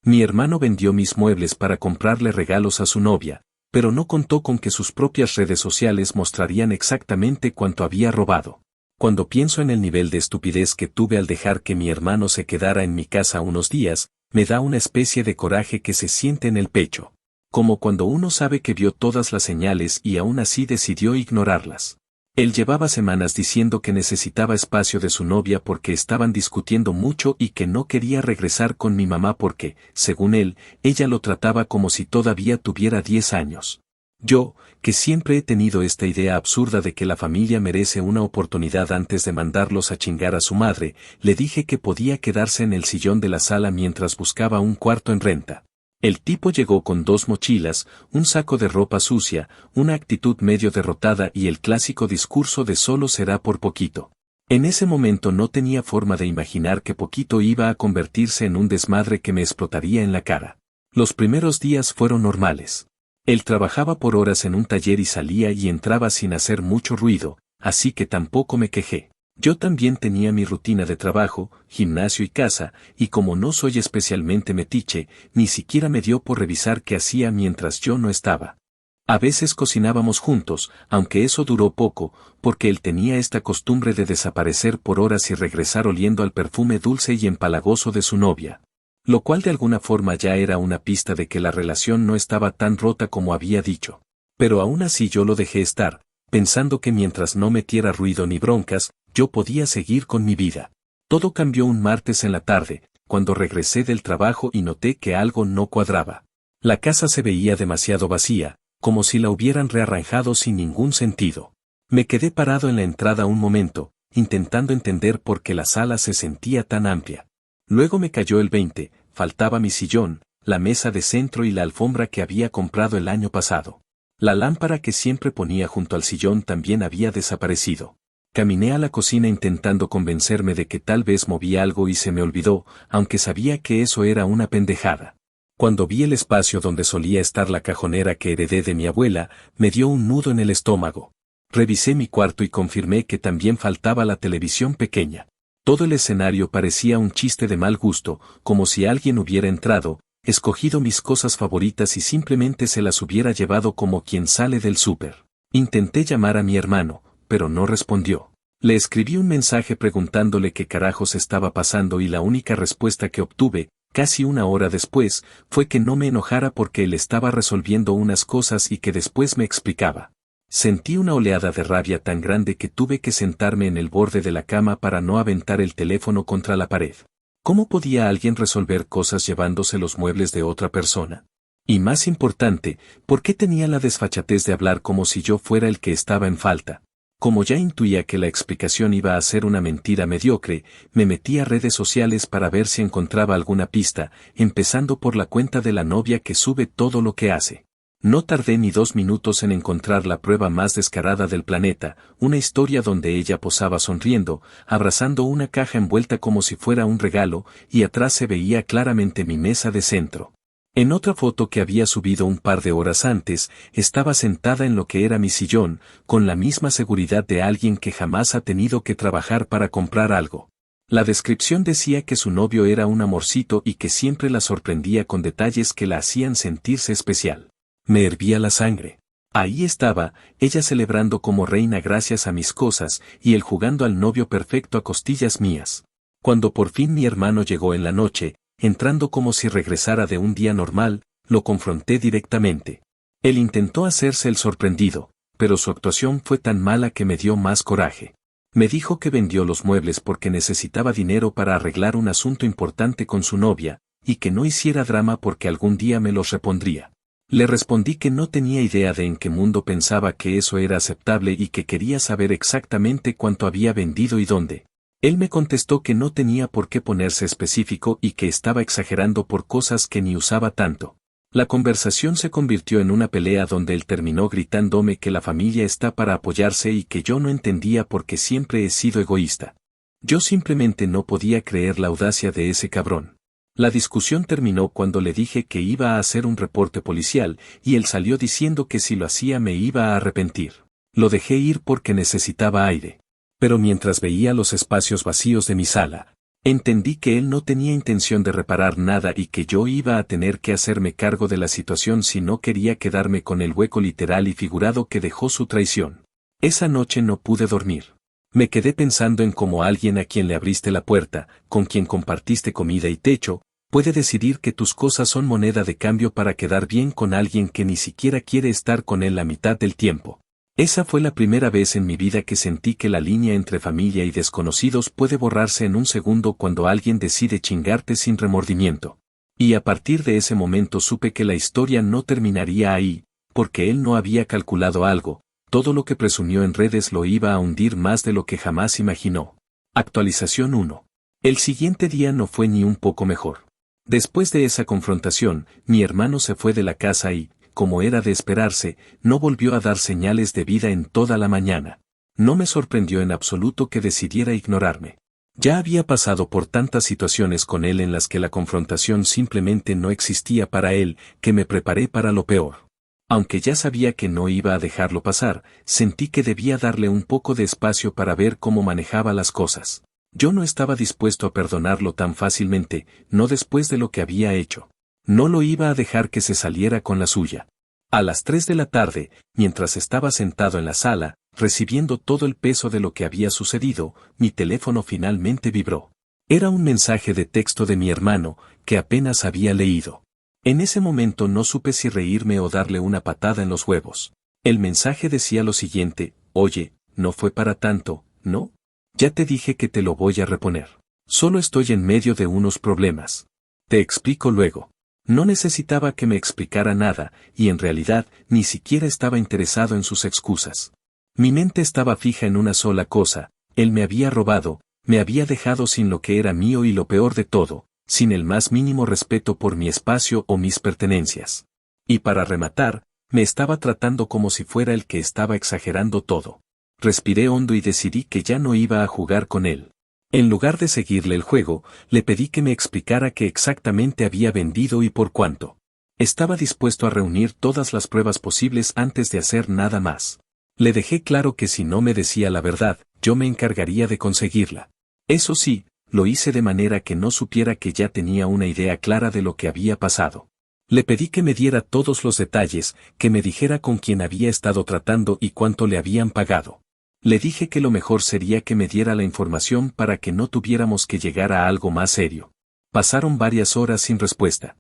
Mi hermano vendió mis muebles para comprarle regalos a su novia, pero no contó con que sus propias redes sociales mostrarían exactamente cuánto había robado. Cuando pienso en el nivel de estupidez que tuve al dejar que mi hermano se quedara en mi casa unos días, me da una especie de coraje que se siente en el pecho. Como cuando uno sabe que vio todas las señales y aún así decidió ignorarlas. Él llevaba semanas diciendo que necesitaba espacio de su novia porque estaban discutiendo mucho y que no quería regresar con mi mamá porque, según él, ella lo trataba como si todavía tuviera 10 años. Yo, que siempre he tenido esta idea absurda de que la familia merece una oportunidad antes de mandarlos a chingar a su madre, le dije que podía quedarse en el sillón de la sala mientras buscaba un cuarto en renta. El tipo llegó con 2 mochilas, un saco de ropa sucia, una actitud medio derrotada y el clásico discurso de solo será por poquito. En ese momento no tenía forma de imaginar que poquito iba a convertirse en un desmadre que me explotaría en la cara. Los primeros días fueron normales. Él trabajaba por horas en un taller y salía y entraba sin hacer mucho ruido, así que tampoco me quejé. Yo también tenía mi rutina de trabajo, gimnasio y casa, y como no soy especialmente metiche, ni siquiera me dio por revisar qué hacía mientras yo no estaba. A veces cocinábamos juntos, aunque eso duró poco, porque él tenía esta costumbre de desaparecer por horas y regresar oliendo al perfume dulce y empalagoso de su novia. Lo cual de alguna forma ya era una pista de que la relación no estaba tan rota como había dicho. Pero aún así yo lo dejé estar, pensando que mientras no metiera ruido ni broncas, yo podía seguir con mi vida. Todo cambió un martes en la tarde, cuando regresé del trabajo y noté que algo no cuadraba. La casa se veía demasiado vacía, como si la hubieran rearranjado sin ningún sentido. Me quedé parado en la entrada un momento, intentando entender por qué la sala se sentía tan amplia. Luego me cayó el 20, faltaba mi sillón, la mesa de centro y la alfombra que había comprado el año pasado. La lámpara que siempre ponía junto al sillón también había desaparecido. Caminé a la cocina intentando convencerme de que tal vez moví algo y se me olvidó, aunque sabía que eso era una pendejada. Cuando vi el espacio donde solía estar la cajonera que heredé de mi abuela, me dio un nudo en el estómago. Revisé mi cuarto y confirmé que también faltaba la televisión pequeña. Todo el escenario parecía un chiste de mal gusto, como si alguien hubiera entrado, escogido mis cosas favoritas y simplemente se las hubiera llevado como quien sale del súper. Intenté llamar a mi hermano, pero no respondió. Le escribí un mensaje preguntándole qué carajos estaba pasando y la única respuesta que obtuve, casi una hora después, fue que no me enojara porque él estaba resolviendo unas cosas y que después me explicaba. Sentí una oleada de rabia tan grande que tuve que sentarme en el borde de la cama para no aventar el teléfono contra la pared. ¿Cómo podía alguien resolver cosas llevándose los muebles de otra persona? Y más importante, ¿por qué tenía la desfachatez de hablar como si yo fuera el que estaba en falta? Como ya intuía que la explicación iba a ser una mentira mediocre, me metí a redes sociales para ver si encontraba alguna pista, empezando por la cuenta de la novia que sube todo lo que hace. No tardé ni 2 minutos en encontrar la prueba más descarada del planeta, una historia donde ella posaba sonriendo, abrazando una caja envuelta como si fuera un regalo, y atrás se veía claramente mi mesa de centro. En otra foto que había subido un par de horas antes, estaba sentada en lo que era mi sillón, con la misma seguridad de alguien que jamás ha tenido que trabajar para comprar algo. La descripción decía que su novio era un amorcito y que siempre la sorprendía con detalles que la hacían sentirse especial. Me hervía la sangre. Ahí estaba, ella celebrando como reina gracias a mis cosas, y él jugando al novio perfecto a costillas mías. Cuando por fin mi hermano llegó en la noche, entrando como si regresara de un día normal, lo confronté directamente. Él intentó hacerse el sorprendido, pero su actuación fue tan mala que me dio más coraje. Me dijo que vendió los muebles porque necesitaba dinero para arreglar un asunto importante con su novia, y que no hiciera drama porque algún día me los repondría. Le respondí que no tenía idea de en qué mundo pensaba que eso era aceptable y que quería saber exactamente cuánto había vendido y dónde. Él me contestó que no tenía por qué ponerse específico y que estaba exagerando por cosas que ni usaba tanto. La conversación se convirtió en una pelea donde él terminó gritándome que la familia está para apoyarse y que yo no entendía por qué siempre he sido egoísta. Yo simplemente no podía creer la audacia de ese cabrón. La discusión terminó cuando le dije que iba a hacer un reporte policial y él salió diciendo que si lo hacía me iba a arrepentir. Lo dejé ir porque necesitaba aire. Pero mientras veía los espacios vacíos de mi sala, Entendí que él no tenía intención de reparar nada y que yo iba a tener que hacerme cargo de la situación si no quería quedarme con el hueco literal y figurado que dejó su traición. Esa noche no pude dormir. Me quedé pensando en cómo alguien a quien le abriste la puerta, con quien compartiste comida y techo, puede decidir que tus cosas son moneda de cambio para quedar bien con alguien que ni siquiera quiere estar con él la mitad del tiempo. Esa fue la primera vez en mi vida que sentí que la línea entre familia y desconocidos puede borrarse en un segundo cuando alguien decide chingarte sin remordimiento. Y a partir de ese momento supe que la historia no terminaría ahí, porque él no había calculado algo, todo lo que presumió en redes lo iba a hundir más de lo que jamás imaginó. Actualización 1. El siguiente día no fue ni un poco mejor. Después de esa confrontación, mi hermano se fue de la casa y, como era de esperarse, no volvió a dar señales de vida en toda la mañana. No me sorprendió en absoluto que decidiera ignorarme. Ya había pasado por tantas situaciones con él en las que la confrontación simplemente no existía para él, que me preparé para lo peor. Aunque ya sabía que no iba a dejarlo pasar, sentí que debía darle un poco de espacio para ver cómo manejaba las cosas. Yo no estaba dispuesto a perdonarlo tan fácilmente, no después de lo que había hecho. No lo iba a dejar que se saliera con la suya. A las 3 de la tarde, mientras estaba sentado en la sala, recibiendo todo el peso de lo que había sucedido, mi teléfono finalmente vibró. Era un mensaje de texto de mi hermano, que apenas había leído. En ese momento no supe si reírme o darle una patada en los huevos. El mensaje decía lo siguiente: oye, no fue para tanto, ¿no? Ya te dije que te lo voy a reponer. Solo estoy en medio de unos problemas. Te explico luego. No necesitaba que me explicara nada, y en realidad ni siquiera estaba interesado en sus excusas. Mi mente estaba fija en una sola cosa: él me había robado, me había dejado sin lo que era mío y lo peor de todo, sin el más mínimo respeto por mi espacio o mis pertenencias. Y para rematar, me estaba tratando como si fuera el que estaba exagerando todo. Respiré hondo y decidí que ya no iba a jugar con él. En lugar de seguirle el juego, le pedí que me explicara qué exactamente había vendido y por cuánto. Estaba dispuesto a reunir todas las pruebas posibles antes de hacer nada más. Le dejé claro que si no me decía la verdad, yo me encargaría de conseguirla. Eso sí, lo hice de manera que no supiera que ya tenía una idea clara de lo que había pasado. Le pedí que me diera todos los detalles, que me dijera con quién había estado tratando y cuánto le habían pagado. Le dije que lo mejor sería que me diera la información para que no tuviéramos que llegar a algo más serio. Pasaron varias horas sin respuesta.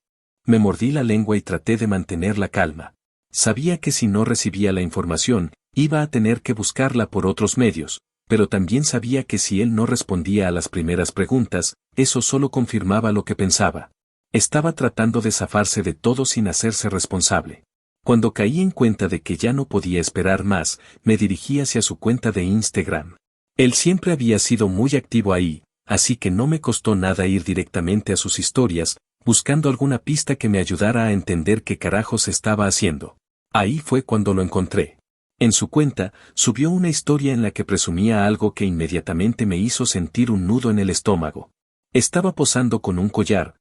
Me mordí la lengua y traté de mantener la calma. Sabía que si no recibía la información, iba a tener que buscarla por otros medios, pero también sabía que si él no respondía a las primeras preguntas, eso solo confirmaba lo que pensaba. Estaba tratando de zafarse de todo sin hacerse responsable. Cuando caí en cuenta de que ya no podía esperar más, me dirigí hacia su cuenta de Instagram. Él siempre había sido muy activo ahí, así que no me costó nada ir directamente a sus historias, buscando alguna pista que me ayudara a entender qué carajos estaba haciendo. Ahí fue cuando lo encontré. En su cuenta, subió una historia en la que presumía algo que inmediatamente me hizo sentir un nudo en el estómago. Estaba posando con un collar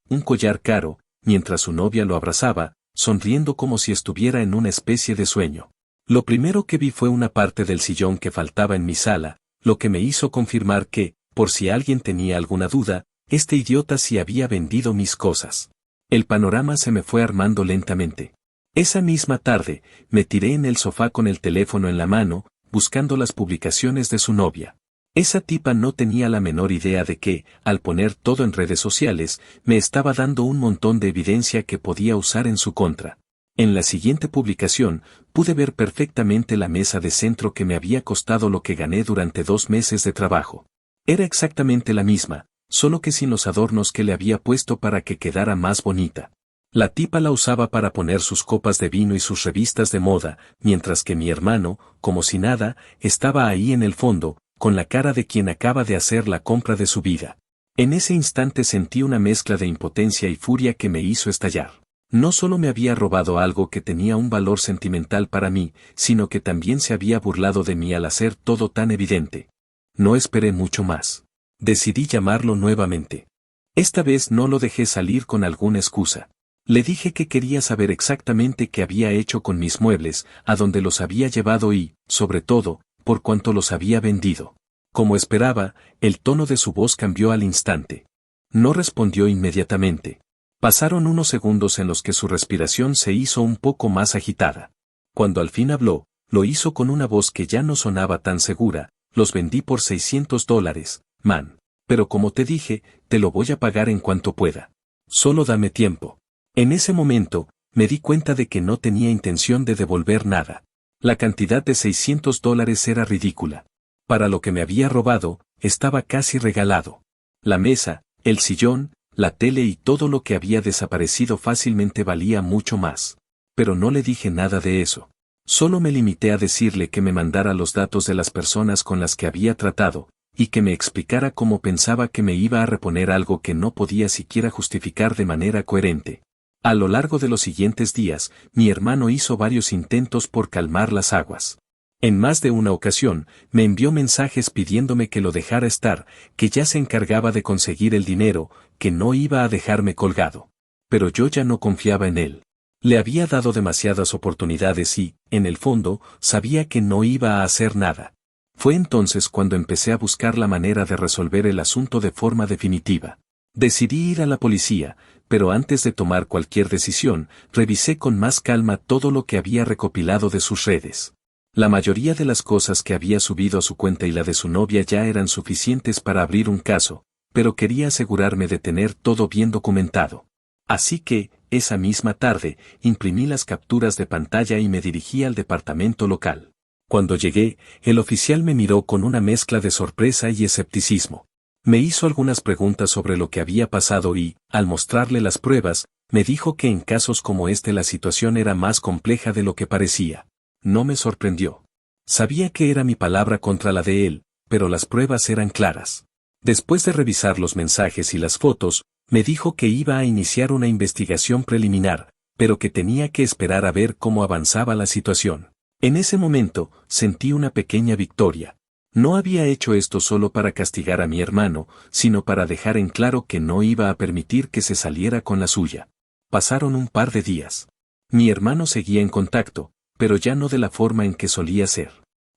caro, mientras su novia lo abrazaba, sonriendo como si estuviera en una especie de sueño. Lo primero que vi fue una parte del sillón que faltaba en mi sala, lo que me hizo confirmar que, por si alguien tenía alguna duda, este idiota sí había vendido mis cosas. El panorama se me fue armando lentamente. Esa misma tarde, me tiré en el sofá con el teléfono en la mano, buscando las publicaciones de su novia. Esa tipa no tenía la menor idea de que, al poner todo en redes sociales, me estaba dando un montón de evidencia que podía usar en su contra. En la siguiente publicación, pude ver perfectamente la mesa de centro que me había costado lo que gané durante 2 meses de trabajo. Era exactamente la misma, solo que sin los adornos que le había puesto para que quedara más bonita. La tipa la usaba para poner sus copas de vino y sus revistas de moda, mientras que mi hermano, como si nada, estaba ahí en el fondo, con la cara de quien acaba de hacer la compra de su vida. En ese instante sentí una mezcla de impotencia y furia que me hizo estallar. No solo me había robado algo que tenía un valor sentimental para mí, sino que también se había burlado de mí al hacer todo tan evidente. No esperé mucho más. Decidí llamarlo nuevamente. Esta vez no lo dejé salir con alguna excusa. Le dije que quería saber exactamente qué había hecho con mis muebles, a dónde los había llevado y, sobre todo, por cuánto los había vendido. Como esperaba, el tono de su voz cambió al instante. No respondió inmediatamente. Pasaron unos segundos en los que su respiración se hizo un poco más agitada. Cuando al fin habló, lo hizo con una voz que ya no sonaba tan segura. Los vendí por $600, man. Pero como te dije, te lo voy a pagar en cuanto pueda. Solo dame tiempo. En ese momento, me di cuenta de que no tenía intención de devolver nada. La cantidad de $600 era ridícula. Para lo que me había robado, estaba casi regalado. La mesa, el sillón, la tele y todo lo que había desaparecido fácilmente valía mucho más. Pero no le dije nada de eso. Solo me limité a decirle que me mandara los datos de las personas con las que había tratado, y que me explicara cómo pensaba que me iba a reponer algo que no podía siquiera justificar de manera coherente. A lo largo de los siguientes días, mi hermano hizo varios intentos por calmar las aguas. En más de una ocasión, me envió mensajes pidiéndome que lo dejara estar, que ya se encargaba de conseguir el dinero, que no iba a dejarme colgado. Pero yo ya no confiaba en él. Le había dado demasiadas oportunidades y, en el fondo, sabía que no iba a hacer nada. Fue entonces cuando empecé a buscar la manera de resolver el asunto de forma definitiva. Decidí ir a la policía, pero antes de tomar cualquier decisión, revisé con más calma todo lo que había recopilado de sus redes. La mayoría de las cosas que había subido a su cuenta y la de su novia ya eran suficientes para abrir un caso, pero quería asegurarme de tener todo bien documentado. Así que, esa misma tarde, imprimí las capturas de pantalla y me dirigí al departamento local. Cuando llegué, el oficial me miró con una mezcla de sorpresa y escepticismo. Me hizo algunas preguntas sobre lo que había pasado y, al mostrarle las pruebas, me dijo que en casos como este la situación era más compleja de lo que parecía. No me sorprendió. Sabía que era mi palabra contra la de él, pero las pruebas eran claras. Después de revisar los mensajes y las fotos, me dijo que iba a iniciar una investigación preliminar, pero que tenía que esperar a ver cómo avanzaba la situación. En ese momento, sentí una pequeña victoria. No había hecho esto solo para castigar a mi hermano, sino para dejar en claro que no iba a permitir que se saliera con la suya. Pasaron un par de días. Mi hermano seguía en contacto, pero ya no de la forma en que solía ser.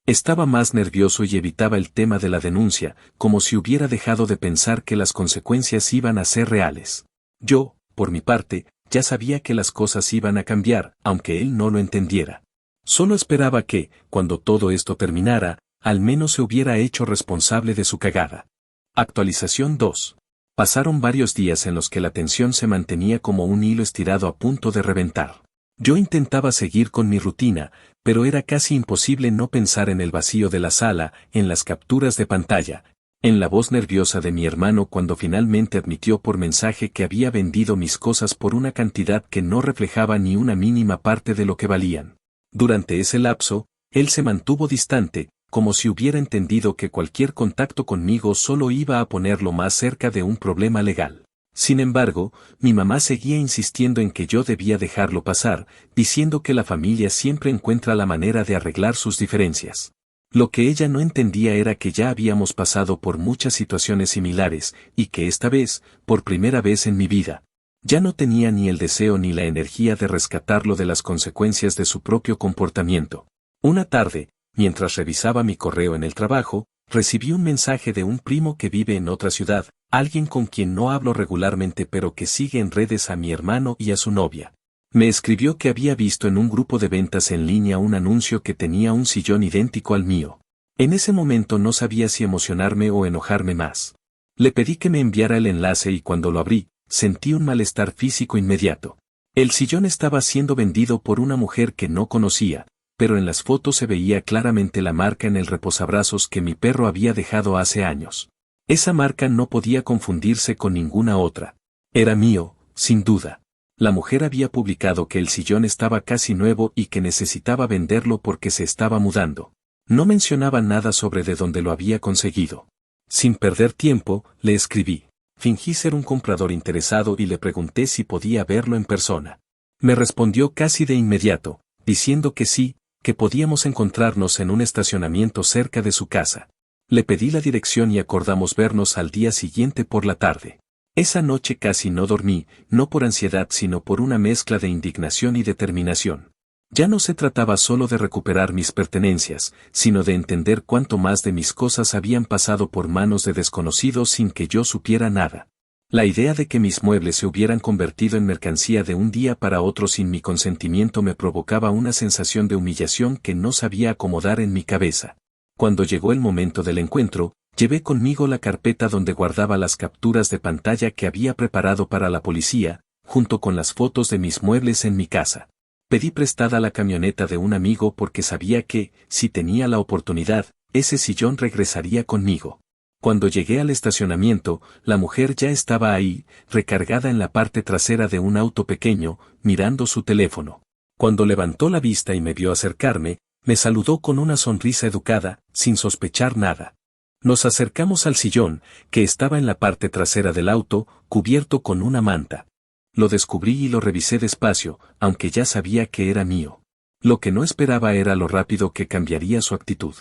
Estaba más nervioso y evitaba el tema de la denuncia, como si hubiera dejado de pensar que las consecuencias iban a ser reales. Yo, por mi parte, ya sabía que las cosas iban a cambiar, aunque él no lo entendiera. Solo esperaba que, cuando todo esto terminara, al menos se hubiera hecho responsable de su cagada. Actualización 2. Pasaron varios días en los que la tensión se mantenía como un hilo estirado a punto de reventar. Yo intentaba seguir con mi rutina, pero era casi imposible no pensar en el vacío de la sala, en las capturas de pantalla, en la voz nerviosa de mi hermano cuando finalmente admitió por mensaje que había vendido mis cosas por una cantidad que no reflejaba ni una mínima parte de lo que valían. Durante ese lapso, él se mantuvo distante, como si hubiera entendido que cualquier contacto conmigo solo iba a ponerlo más cerca de un problema legal. Sin embargo, mi mamá seguía insistiendo en que yo debía dejarlo pasar, diciendo que la familia siempre encuentra la manera de arreglar sus diferencias. Lo que ella no entendía era que ya habíamos pasado por muchas situaciones similares, y que esta vez, por primera vez en mi vida, ya no tenía ni el deseo ni la energía de rescatarlo de las consecuencias de su propio comportamiento. Una tarde, mientras revisaba mi correo en el trabajo, recibí un mensaje de un primo que vive en otra ciudad, alguien con quien no hablo regularmente pero que sigue en redes a mi hermano y a su novia. Me escribió que había visto en un grupo de ventas en línea un anuncio que tenía un sillón idéntico al mío. En ese momento no sabía si emocionarme o enojarme más. Le pedí que me enviara el enlace y cuando lo abrí, sentí un malestar físico inmediato. El sillón estaba siendo vendido por una mujer que no conocía, pero en las fotos se veía claramente la marca en el reposabrazos que mi perro había dejado hace años. Esa marca no podía confundirse con ninguna otra. Era mío, sin duda. La mujer había publicado que el sillón estaba casi nuevo y que necesitaba venderlo porque se estaba mudando. No mencionaba nada sobre de dónde lo había conseguido. Sin perder tiempo, le escribí. Fingí ser un comprador interesado y le pregunté si podía verlo en persona. Me respondió casi de inmediato, diciendo que sí, que podíamos encontrarnos en un estacionamiento cerca de su casa. Le pedí la dirección y acordamos vernos al día siguiente por la tarde. Esa noche casi no dormí, no por ansiedad sino por una mezcla de indignación y determinación. Ya no se trataba solo de recuperar mis pertenencias, sino de entender cuánto más de mis cosas habían pasado por manos de desconocidos sin que yo supiera nada. La idea de que mis muebles se hubieran convertido en mercancía de un día para otro sin mi consentimiento me provocaba una sensación de humillación que no sabía acomodar en mi cabeza. Cuando llegó el momento del encuentro, llevé conmigo la carpeta donde guardaba las capturas de pantalla que había preparado para la policía, junto con las fotos de mis muebles en mi casa. Pedí prestada la camioneta de un amigo porque sabía que, si tenía la oportunidad, ese sillón regresaría conmigo. Cuando llegué al estacionamiento, la mujer ya estaba ahí, recargada en la parte trasera de un auto pequeño, mirando su teléfono. Cuando levantó la vista y me vio acercarme, me saludó con una sonrisa educada, sin sospechar nada. Nos acercamos al sillón, que estaba en la parte trasera del auto, cubierto con una manta. Lo descubrí y lo revisé despacio, aunque ya sabía que era mío. Lo que no esperaba era lo rápido que cambiaría su actitud.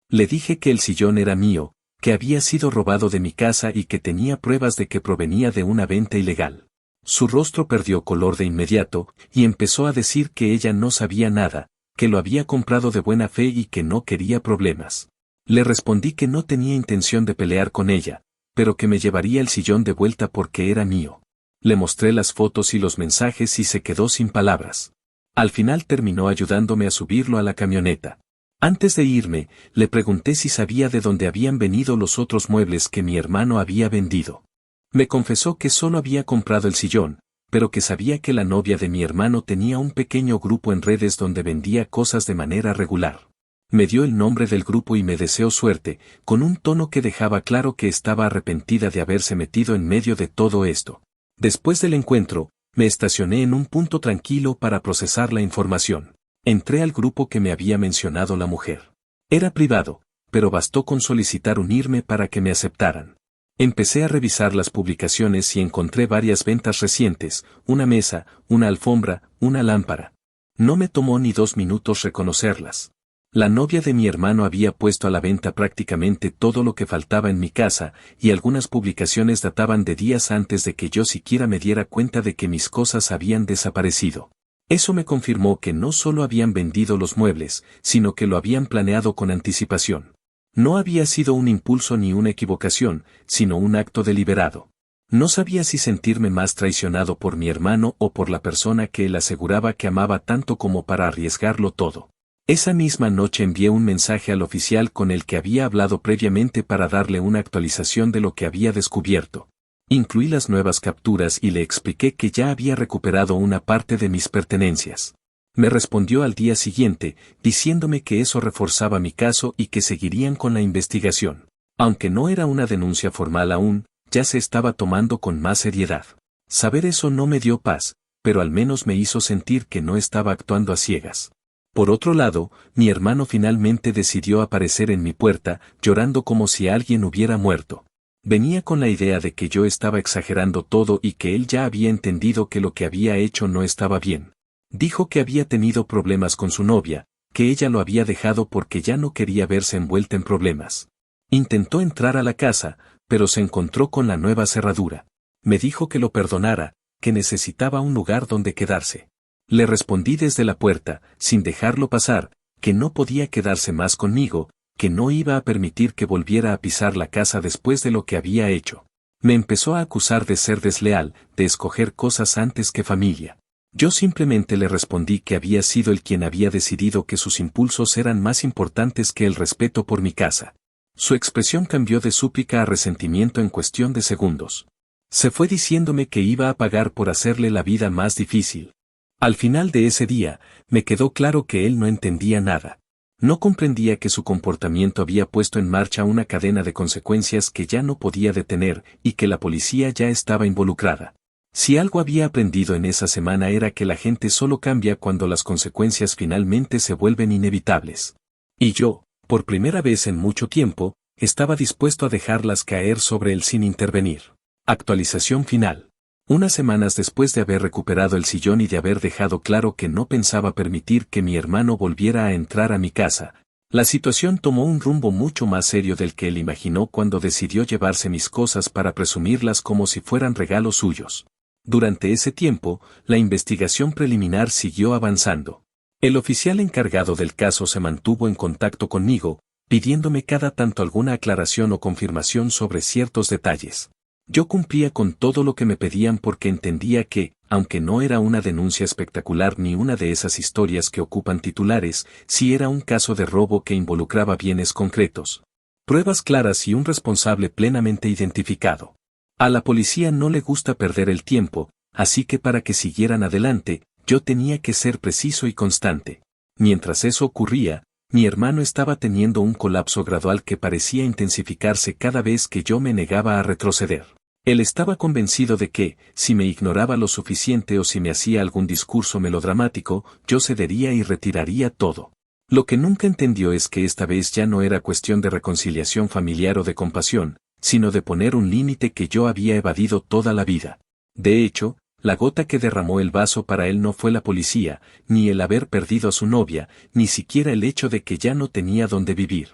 Le dije que el sillón era mío, que había sido robado de mi casa y que tenía pruebas de que provenía de una venta ilegal. Su rostro perdió color de inmediato, y empezó a decir que ella no sabía nada, que lo había comprado de buena fe y que no quería problemas. Le respondí que no tenía intención de pelear con ella, pero que me llevaría el sillón de vuelta porque era mío. Le mostré las fotos y los mensajes y se quedó sin palabras. Al final terminó ayudándome a subirlo a la camioneta. Antes de irme, le pregunté si sabía de dónde habían venido los otros muebles que mi hermano había vendido. Me confesó que solo había comprado el sillón, pero que sabía que la novia de mi hermano tenía un pequeño grupo en redes donde vendía cosas de manera regular. Me dio el nombre del grupo y me deseó suerte, con un tono que dejaba claro que estaba arrepentida de haberse metido en medio de todo esto. Después del encuentro, me estacioné en un punto tranquilo para procesar la información. Entré al grupo que me había mencionado la mujer. Era privado, pero bastó con solicitar unirme para que me aceptaran. Empecé a revisar las publicaciones y encontré varias ventas recientes, una mesa, una alfombra, una lámpara. No me tomó ni 2 minutos reconocerlas. La novia de mi hermano había puesto a la venta prácticamente todo lo que faltaba en mi casa, y algunas publicaciones databan de días antes de que yo siquiera me diera cuenta de que mis cosas habían desaparecido. Eso me confirmó que no solo habían vendido los muebles, sino que lo habían planeado con anticipación. No había sido un impulso ni una equivocación, sino un acto deliberado. No sabía si sentirme más traicionado por mi hermano o por la persona que él aseguraba que amaba tanto como para arriesgarlo todo. Esa misma noche envié un mensaje al oficial con el que había hablado previamente para darle una actualización de lo que había descubierto. Incluí las nuevas capturas y le expliqué que ya había recuperado una parte de mis pertenencias. Me respondió al día siguiente, diciéndome que eso reforzaba mi caso y que seguirían con la investigación. Aunque no era una denuncia formal aún, ya se estaba tomando con más seriedad. Saber eso no me dio paz, pero al menos me hizo sentir que no estaba actuando a ciegas. Por otro lado, mi hermano finalmente decidió aparecer en mi puerta, llorando como si alguien hubiera muerto. Venía con la idea de que yo estaba exagerando todo y que él ya había entendido que lo que había hecho no estaba bien. Dijo que había tenido problemas con su novia, que ella lo había dejado porque ya no quería verse envuelta en problemas. Intentó entrar a la casa, pero se encontró con la nueva cerradura. Me dijo que lo perdonara, que necesitaba un lugar donde quedarse. Le respondí desde la puerta, sin dejarlo pasar, que no podía quedarse más conmigo, que no iba a permitir que volviera a pisar la casa después de lo que había hecho. Me empezó a acusar de ser desleal, de escoger cosas antes que familia. Yo simplemente le respondí que había sido él quien había decidido que sus impulsos eran más importantes que el respeto por mi casa. Su expresión cambió de súplica a resentimiento en cuestión de segundos. Se fue diciéndome que iba a pagar por hacerle la vida más difícil. Al final de ese día, me quedó claro que él no entendía nada. No comprendía que su comportamiento había puesto en marcha una cadena de consecuencias que ya no podía detener y que la policía ya estaba involucrada. Si algo había aprendido en esa semana era que la gente solo cambia cuando las consecuencias finalmente se vuelven inevitables. Y yo, por primera vez en mucho tiempo, estaba dispuesto a dejarlas caer sobre él sin intervenir. Actualización final. Unas semanas después de haber recuperado el sillón y de haber dejado claro que no pensaba permitir que mi hermano volviera a entrar a mi casa, la situación tomó un rumbo mucho más serio del que él imaginó cuando decidió llevarse mis cosas para presumirlas como si fueran regalos suyos. Durante ese tiempo, la investigación preliminar siguió avanzando. El oficial encargado del caso se mantuvo en contacto conmigo, pidiéndome cada tanto alguna aclaración o confirmación sobre ciertos detalles. Yo cumplía con todo lo que me pedían porque entendía que, aunque no era una denuncia espectacular ni una de esas historias que ocupan titulares, sí era un caso de robo que involucraba bienes concretos, pruebas claras y un responsable plenamente identificado. A la policía no le gusta perder el tiempo, así que para que siguieran adelante, yo tenía que ser preciso y constante. Mientras eso ocurría, mi hermano estaba teniendo un colapso gradual que parecía intensificarse cada vez que yo me negaba a retroceder. Él estaba convencido de que, si me ignoraba lo suficiente o si me hacía algún discurso melodramático, yo cedería y retiraría todo. Lo que nunca entendió es que esta vez ya no era cuestión de reconciliación familiar o de compasión, sino de poner un límite que yo había evadido toda la vida. De hecho, la gota que derramó el vaso para él no fue la policía, ni el haber perdido a su novia, ni siquiera el hecho de que ya no tenía dónde vivir.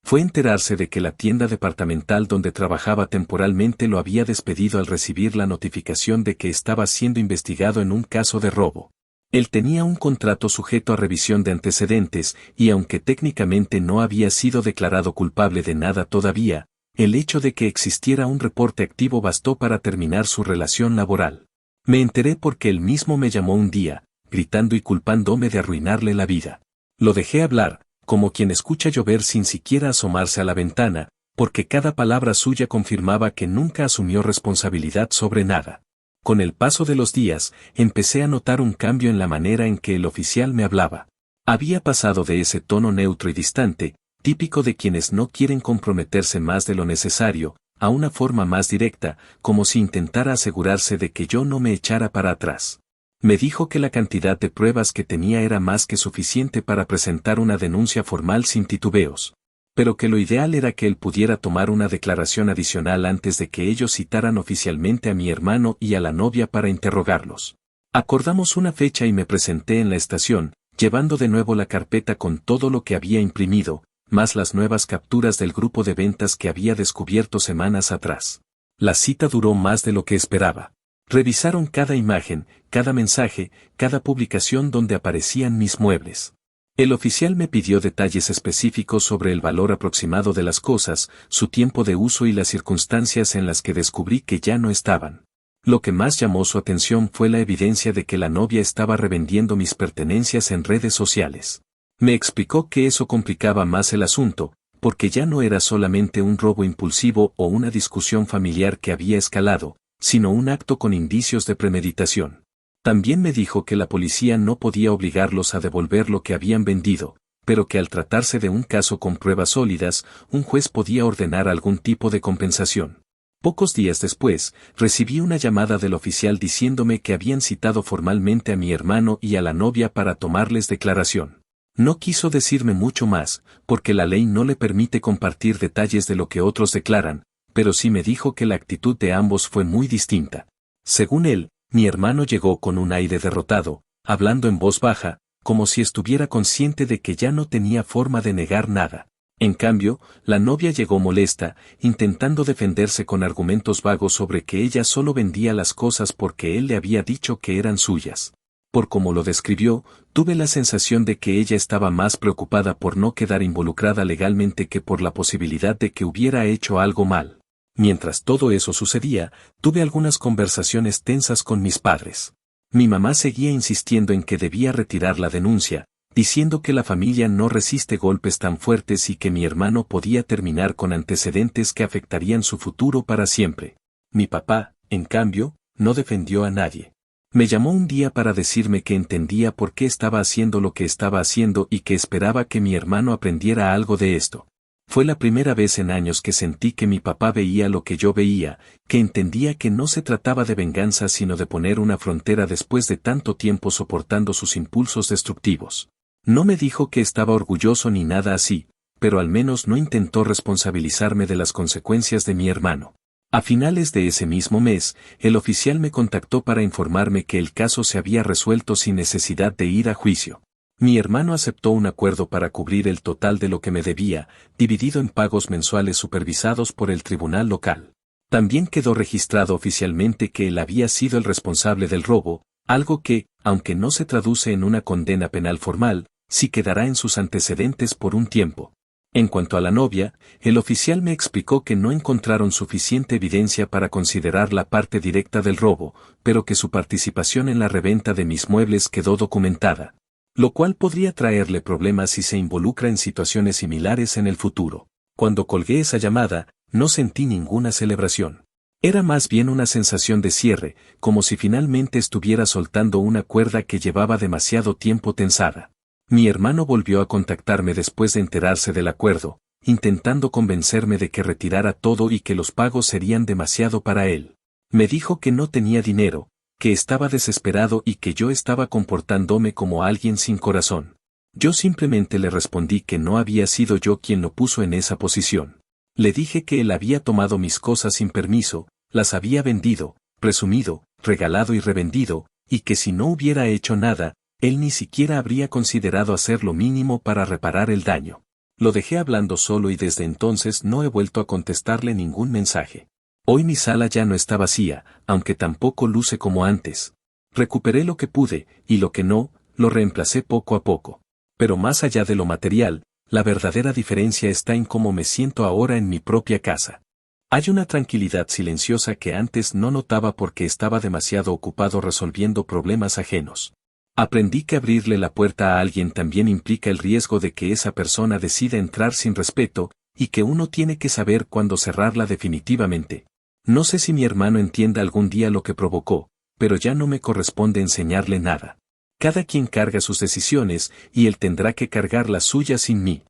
Fue enterarse de que la tienda departamental donde trabajaba temporalmente lo había despedido al recibir la notificación de que estaba siendo investigado en un caso de robo. Él tenía un contrato sujeto a revisión de antecedentes y aunque técnicamente no había sido declarado culpable de nada todavía, el hecho de que existiera un reporte activo bastó para terminar su relación laboral. Me enteré porque él mismo me llamó un día, gritando y culpándome de arruinarle la vida. Lo dejé hablar, como quien escucha llover sin siquiera asomarse a la ventana, porque cada palabra suya confirmaba que nunca asumió responsabilidad sobre nada. Con el paso de los días, empecé a notar un cambio en la manera en que el oficial me hablaba. Había pasado de ese tono neutro y distante, típico de quienes no quieren comprometerse más de lo necesario, a una forma más directa, como si intentara asegurarse de que yo no me echara para atrás. Me dijo que la cantidad de pruebas que tenía era más que suficiente para presentar una denuncia formal sin titubeos, pero que lo ideal era que él pudiera tomar una declaración adicional antes de que ellos citaran oficialmente a mi hermano y a la novia para interrogarlos. Acordamos una fecha y me presenté en la estación, llevando de nuevo la carpeta con todo lo que había imprimido, más las nuevas capturas del grupo de ventas que había descubierto semanas atrás. La cita duró más de lo que esperaba. Revisaron cada imagen, cada mensaje, cada publicación donde aparecían mis muebles. El oficial me pidió detalles específicos sobre el valor aproximado de las cosas, su tiempo de uso y las circunstancias en las que descubrí que ya no estaban. Lo que más llamó su atención fue la evidencia de que la novia estaba revendiendo mis pertenencias en redes sociales. Me explicó que eso complicaba más el asunto, porque ya no era solamente un robo impulsivo o una discusión familiar que había escalado, sino un acto con indicios de premeditación. También me dijo que la policía no podía obligarlos a devolver lo que habían vendido, pero que al tratarse de un caso con pruebas sólidas, un juez podía ordenar algún tipo de compensación. Pocos días después, recibí una llamada del oficial diciéndome que habían citado formalmente a mi hermano y a la novia para tomarles declaración. No quiso decirme mucho más, porque la ley no le permite compartir detalles de lo que otros declaran, pero sí me dijo que la actitud de ambos fue muy distinta. Según él, mi hermano llegó con un aire derrotado, hablando en voz baja, como si estuviera consciente de que ya no tenía forma de negar nada. En cambio, la novia llegó molesta, intentando defenderse con argumentos vagos sobre que ella solo vendía las cosas porque él le había dicho que eran suyas. Por como lo describió, tuve la sensación de que ella estaba más preocupada por no quedar involucrada legalmente que por la posibilidad de que hubiera hecho algo mal. Mientras todo eso sucedía, tuve algunas conversaciones tensas con mis padres. Mi mamá seguía insistiendo en que debía retirar la denuncia, diciendo que la familia no resiste golpes tan fuertes y que mi hermano podía terminar con antecedentes que afectarían su futuro para siempre. Mi papá, en cambio, no defendió a nadie. Me llamó un día para decirme que entendía por qué estaba haciendo lo que estaba haciendo y que esperaba que mi hermano aprendiera algo de esto. Fue la primera vez en años que sentí que mi papá veía lo que yo veía, que entendía que no se trataba de venganza sino de poner una frontera después de tanto tiempo soportando sus impulsos destructivos. No me dijo que estaba orgulloso ni nada así, pero al menos no intentó responsabilizarme de las consecuencias de mi hermano. A finales de ese mismo mes, el oficial me contactó para informarme que el caso se había resuelto sin necesidad de ir a juicio. Mi hermano aceptó un acuerdo para cubrir el total de lo que me debía, dividido en pagos mensuales supervisados por el tribunal local. También quedó registrado oficialmente que él había sido el responsable del robo, algo que, aunque no se traduce en una condena penal formal, sí quedará en sus antecedentes por un tiempo. En cuanto a la novia, el oficial me explicó que no encontraron suficiente evidencia para considerarla parte directa del robo, pero que su participación en la reventa de mis muebles quedó documentada, lo cual podría traerle problemas si se involucra en situaciones similares en el futuro. Cuando colgué esa llamada, no sentí ninguna celebración. Era más bien una sensación de cierre, como si finalmente estuviera soltando una cuerda que llevaba demasiado tiempo tensada. Mi hermano volvió a contactarme después de enterarse del acuerdo, intentando convencerme de que retirara todo y que los pagos serían demasiado para él. Me dijo que no tenía dinero, que estaba desesperado y que yo estaba comportándome como alguien sin corazón. Yo simplemente le respondí que no había sido yo quien lo puso en esa posición. Le dije que él había tomado mis cosas sin permiso, las había vendido, presumido, regalado y revendido, y que si no hubiera hecho nada, él ni siquiera habría considerado hacer lo mínimo para reparar el daño. Lo dejé hablando solo y desde entonces no he vuelto a contestarle ningún mensaje. Hoy mi sala ya no está vacía, aunque tampoco luce como antes. Recuperé lo que pude, y lo que no, lo reemplacé poco a poco. Pero más allá de lo material, la verdadera diferencia está en cómo me siento ahora en mi propia casa. Hay una tranquilidad silenciosa que antes no notaba porque estaba demasiado ocupado resolviendo problemas ajenos. Aprendí que abrirle la puerta a alguien también implica el riesgo de que esa persona decida entrar sin respeto, y que uno tiene que saber cuándo cerrarla definitivamente. No sé si mi hermano entienda algún día lo que provocó, pero ya no me corresponde enseñarle nada. Cada quien carga sus decisiones, y él tendrá que cargar las suyas sin mí.